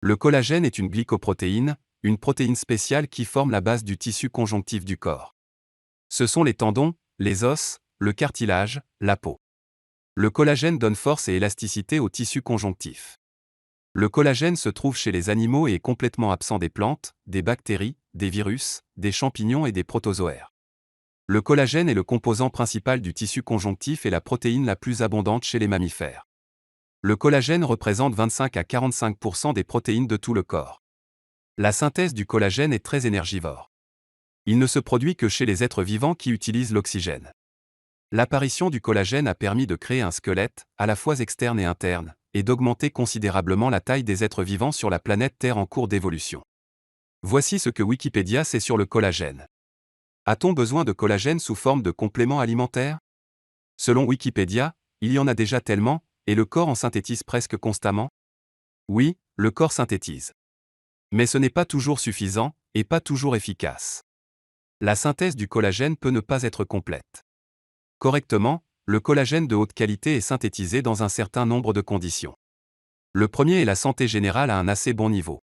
Le collagène est une glycoprotéine, une protéine spéciale qui forme la base du tissu conjonctif du corps. Ce sont les tendons, les os, le cartilage, la peau. Le collagène donne force et élasticité au tissu conjonctif. Le collagène se trouve chez les animaux et est complètement absent des plantes, des bactéries, des virus, des champignons et des protozoaires. Le collagène est le composant principal du tissu conjonctif et la protéine la plus abondante chez les mammifères. Le collagène représente 25 à 45% des protéines de tout le corps. La synthèse du collagène est très énergivore. Il ne se produit que chez les êtres vivants qui utilisent l'oxygène. L'apparition du collagène a permis de créer un squelette, à la fois externe et interne, et d'augmenter considérablement la taille des êtres vivants sur la planète Terre en cours d'évolution. Voici ce que Wikipédia sait sur le collagène. A-t-on besoin de collagène sous forme de complément alimentaire? Selon Wikipédia, il y en a déjà tellement, et le corps en synthétise presque constamment? Oui, le corps synthétise. Mais ce n'est pas toujours suffisant, et pas toujours efficace. La synthèse du collagène peut ne pas être complète. Correctement, le collagène de haute qualité est synthétisé dans un certain nombre de conditions. Le premier est la santé générale à un assez bon niveau.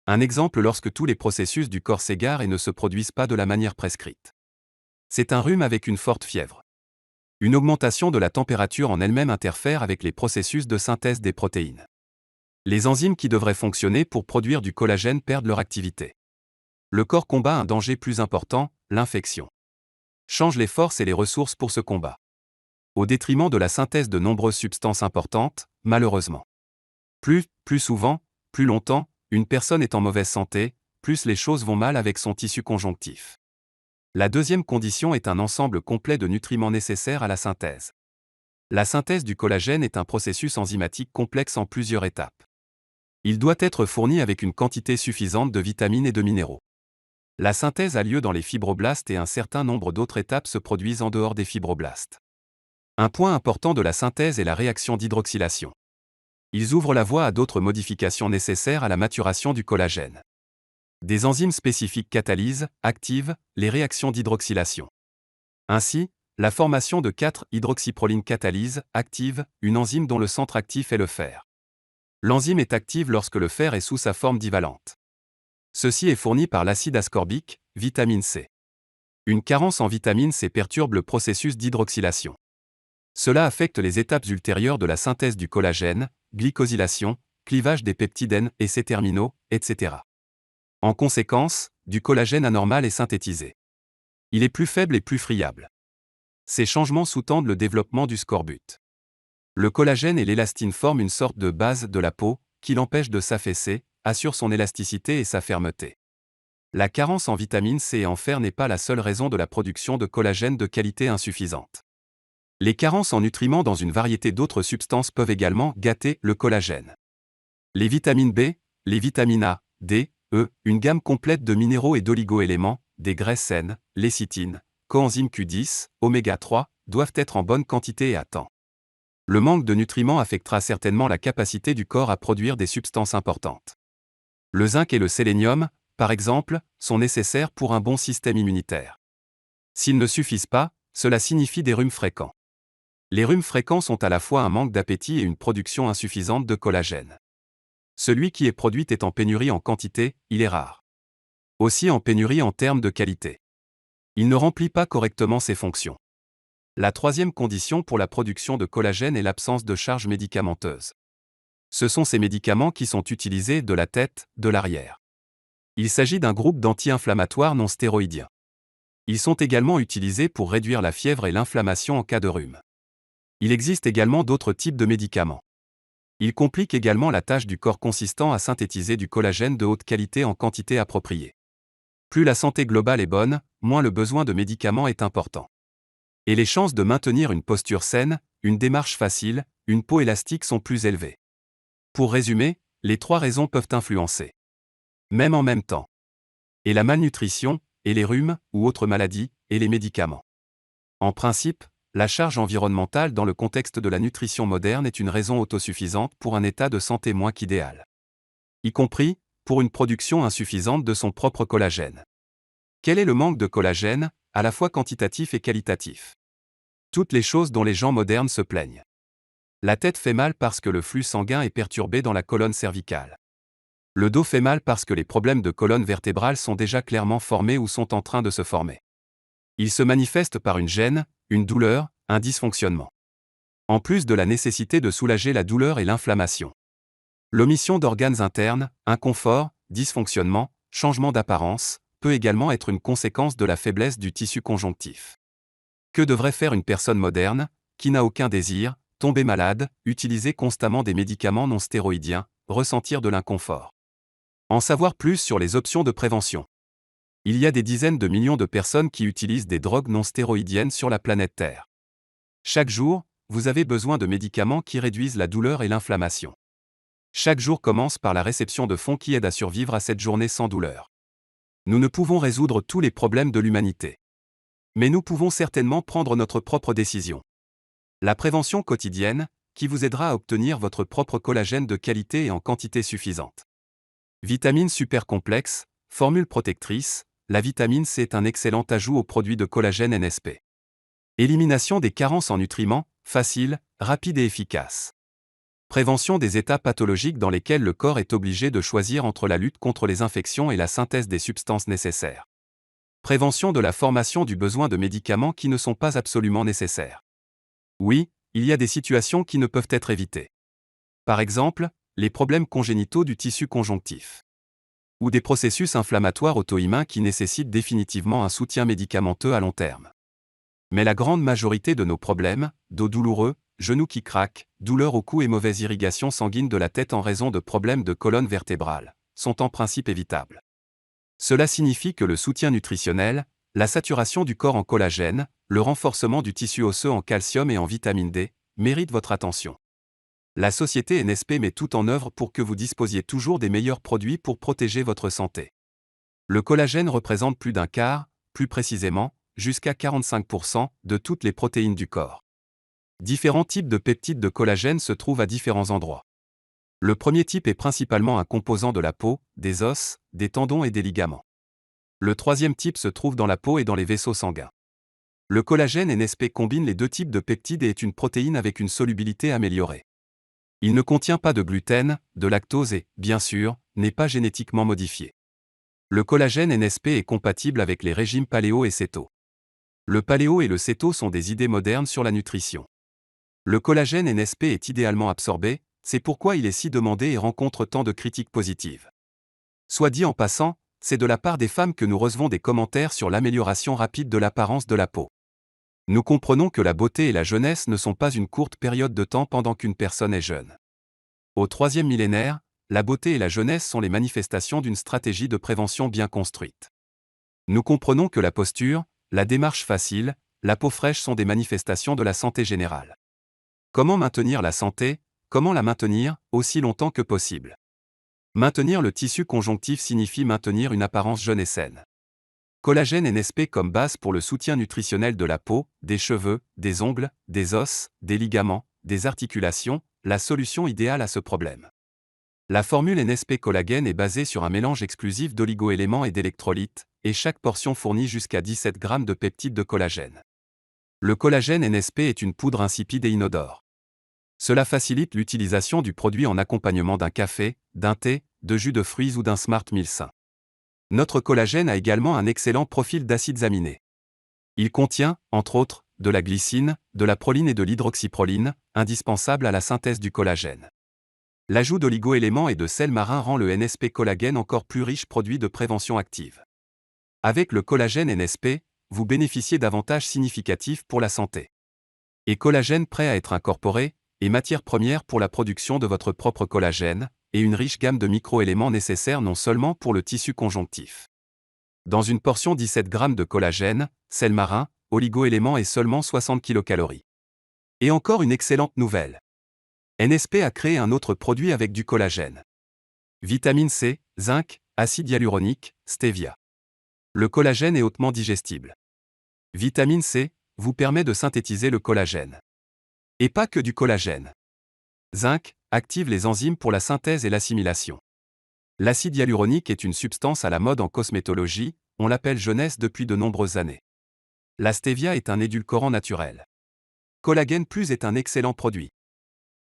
Un exemple lorsque tous les processus du corps s'égarent et ne se produisent pas de la manière prescrite. C'est un rhume avec une forte fièvre. Une augmentation de la température en elle-même interfère avec les processus de synthèse des protéines. Les enzymes qui devraient fonctionner pour produire du collagène perdent leur activité. Le corps combat un danger plus important, l'infection. Change les forces et les ressources pour ce combat. Au détriment de la synthèse de nombreuses substances importantes, malheureusement. Plus souvent, plus longtemps, une personne est en mauvaise santé, plus les choses vont mal avec son tissu conjonctif. La deuxième condition est un ensemble complet de nutriments nécessaires à la synthèse. La synthèse du collagène est un processus enzymatique complexe en plusieurs étapes. Il doit être fourni avec une quantité suffisante de vitamines et de minéraux. La synthèse a lieu dans les fibroblastes et un certain nombre d'autres étapes se produisent en dehors des fibroblastes. Un point important de la synthèse est la réaction d'hydroxylation. Ils ouvrent la voie à d'autres modifications nécessaires à la maturation du collagène. Des enzymes spécifiques catalysent, activent, les réactions d'hydroxylation. Ainsi, la formation de 4-hydroxyproline catalyse, active, une enzyme dont le centre actif est le fer. L'enzyme est active lorsque le fer est sous sa forme divalente. Ceci est fourni par l'acide ascorbique, vitamine C. Une carence en vitamine C perturbe le processus d'hydroxylation. Cela affecte les étapes ultérieures de la synthèse du collagène, glycosylation, clivage des peptides N et C-terminaux, etc. En conséquence, du collagène anormal est synthétisé. Il est plus faible et plus friable. Ces changements sous-tendent le développement du scorbut. Le collagène et l'élastine forment une sorte de base de la peau, qui l'empêche de s'affaisser, assure son élasticité et sa fermeté. La carence en vitamine C et en fer n'est pas la seule raison de la production de collagène de qualité insuffisante. Les carences en nutriments dans une variété d'autres substances peuvent également gâter le collagène. Les vitamines B, les vitamines A, D, E, une gamme complète de minéraux et d'oligo-éléments, des graisses saines, lécithine, coenzyme Q10, oméga 3, doivent être en bonne quantité et à temps. Le manque de nutriments affectera certainement la capacité du corps à produire des substances importantes. Le zinc et le sélénium, par exemple, sont nécessaires pour un bon système immunitaire. S'ils ne suffisent pas, cela signifie des rhumes fréquents. Les rhumes fréquents sont à la fois un manque d'appétit et une production insuffisante de collagène. Celui qui est produit est en pénurie en quantité, il est rare. Aussi en pénurie en termes de qualité. Il ne remplit pas correctement ses fonctions. La troisième condition pour la production de collagène est l'absence de charge médicamenteuse. Ce sont ces médicaments qui sont utilisés de la tête, de l'arrière. Il s'agit d'un groupe d'anti-inflammatoires non stéroïdiens. Ils sont également utilisés pour réduire la fièvre et l'inflammation en cas de rhume. Il existe également d'autres types de médicaments. Ils compliquent également la tâche du corps consistant à synthétiser du collagène de haute qualité en quantité appropriée. Plus la santé globale est bonne, moins le besoin de médicaments est important. Et les chances de maintenir une posture saine, une démarche facile, une peau élastique sont plus élevées. Pour résumer, les trois raisons peuvent influencer. Même en même temps. Et la malnutrition, et les rhumes, ou autres maladies, et les médicaments. En principe, la charge environnementale dans le contexte de la nutrition moderne est une raison autosuffisante pour un état de santé moins qu'idéal. Y compris, pour une production insuffisante de son propre collagène. Quel est le manque de collagène, à la fois quantitatif et qualitatif? Toutes les choses dont les gens modernes se plaignent. La tête fait mal parce que le flux sanguin est perturbé dans la colonne cervicale. Le dos fait mal parce que les problèmes de colonne vertébrale sont déjà clairement formés ou sont en train de se former. Il se manifeste par une gêne, une douleur, un dysfonctionnement. En plus de la nécessité de soulager la douleur et l'inflammation. L'omission d'organes internes, inconfort, dysfonctionnement, changement d'apparence, peut également être une conséquence de la faiblesse du tissu conjonctif. Que devrait faire une personne moderne, qui n'a aucun désir, tomber malade, utiliser constamment des médicaments non stéroïdiens, ressentir de l'inconfort? En savoir plus sur les options de prévention. Il y a des dizaines de millions de personnes qui utilisent des drogues non stéroïdiennes sur la planète Terre. Chaque jour, vous avez besoin de médicaments qui réduisent la douleur et l'inflammation. Chaque jour commence par la réception de fonds qui aident à survivre à cette journée sans douleur. Nous ne pouvons résoudre tous les problèmes de l'humanité. Mais nous pouvons certainement prendre notre propre décision. La prévention quotidienne, qui vous aidera à obtenir votre propre collagène de qualité et en quantité suffisante. Vitamine super complexe, formule protectrice, la vitamine C est un excellent ajout aux produits de collagène NSP. Élimination des carences en nutriments, facile, rapide et efficace. Prévention des états pathologiques dans lesquels le corps est obligé de choisir entre la lutte contre les infections et la synthèse des substances nécessaires. Prévention de la formation du besoin de médicaments qui ne sont pas absolument nécessaires. Oui, il y a des situations qui ne peuvent être évitées. Par exemple, les problèmes congénitaux du tissu conjonctif. Ou des processus inflammatoires auto-immuns qui nécessitent définitivement un soutien médicamenteux à long terme. Mais la grande majorité de nos problèmes, dos douloureux, genoux qui craquent, douleurs au cou et mauvaise irrigation sanguine de la tête en raison de problèmes de colonne vertébrale, sont en principe évitables. Cela signifie que le soutien nutritionnel, la saturation du corps en collagène, le renforcement du tissu osseux en calcium et en vitamine D, méritent votre attention. La société NSP met tout en œuvre pour que vous disposiez toujours des meilleurs produits pour protéger votre santé. Le collagène représente plus d'un quart, plus précisément, jusqu'à 45% de toutes les protéines du corps. Différents types de peptides de collagène se trouvent à différents endroits. Le premier type est principalement un composant de la peau, des os, des tendons et des ligaments. Le troisième type se trouve dans la peau et dans les vaisseaux sanguins. Le collagène NSP combine les deux types de peptides et est une protéine avec une solubilité améliorée. Il ne contient pas de gluten, de lactose et, bien sûr, n'est pas génétiquement modifié. Le collagène NSP est compatible avec les régimes paléo et céto. Le paléo et le céto sont des idées modernes sur la nutrition. Le collagène NSP est idéalement absorbé, c'est pourquoi il est si demandé et rencontre tant de critiques positives. Soit dit en passant, c'est de la part des femmes que nous recevons des commentaires sur l'amélioration rapide de l'apparence de la peau. Nous comprenons que la beauté et la jeunesse ne sont pas une courte période de temps pendant qu'une personne est jeune. Au troisième millénaire, la beauté et la jeunesse sont les manifestations d'une stratégie de prévention bien construite. Nous comprenons que la posture, la démarche facile, la peau fraîche sont des manifestations de la santé générale. Comment maintenir la santé? Comment la maintenir, aussi longtemps que possible? Maintenir le tissu conjonctif signifie maintenir une apparence jeune et saine. Collagène NSP comme base pour le soutien nutritionnel de la peau, des cheveux, des ongles, des os, des ligaments, des articulations, la solution idéale à ce problème. La formule NSP collagène est basée sur un mélange exclusif d'oligo-éléments et d'électrolytes, et chaque portion fournit jusqu'à 17 g de peptides de collagène. Le collagène NSP est une poudre insipide et inodore. Cela facilite l'utilisation du produit en accompagnement d'un café, d'un thé, de jus de fruits ou d'un Smart Meal sain. Notre collagène a également un excellent profil d'acides aminés. Il contient, entre autres, de la glycine, de la proline et de l'hydroxyproline, indispensables à la synthèse du collagène. L'ajout d'oligo-éléments et de sel marin rend le NSP collagène encore plus riche produit de prévention active. Avec le collagène NSP, vous bénéficiez d'avantages significatifs pour la santé. Et collagène prêt à être incorporé, et matière première pour la production de votre propre collagène, et une riche gamme de micro-éléments nécessaires non seulement pour le tissu conjonctif. Dans une portion 17 g de collagène, sel marin, oligo-éléments et seulement 60 kcal. Et encore une excellente nouvelle. NSP a créé un autre produit avec du collagène. Vitamine C, zinc, acide hyaluronique, stevia. Le collagène est hautement digestible. Vitamine C vous permet de synthétiser le collagène. Et pas que du collagène. Zinc active les enzymes pour la synthèse et l'assimilation. L'acide hyaluronique est une substance à la mode en cosmétologie, on l'appelle jeunesse depuis de nombreuses années. La stevia est un édulcorant naturel. Collagène Plus est un excellent produit.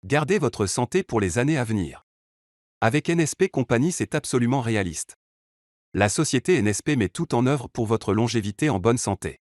Gardez votre santé pour les années à venir. Avec NSP Company, c'est absolument réaliste. La société NSP met tout en œuvre pour votre longévité en bonne santé.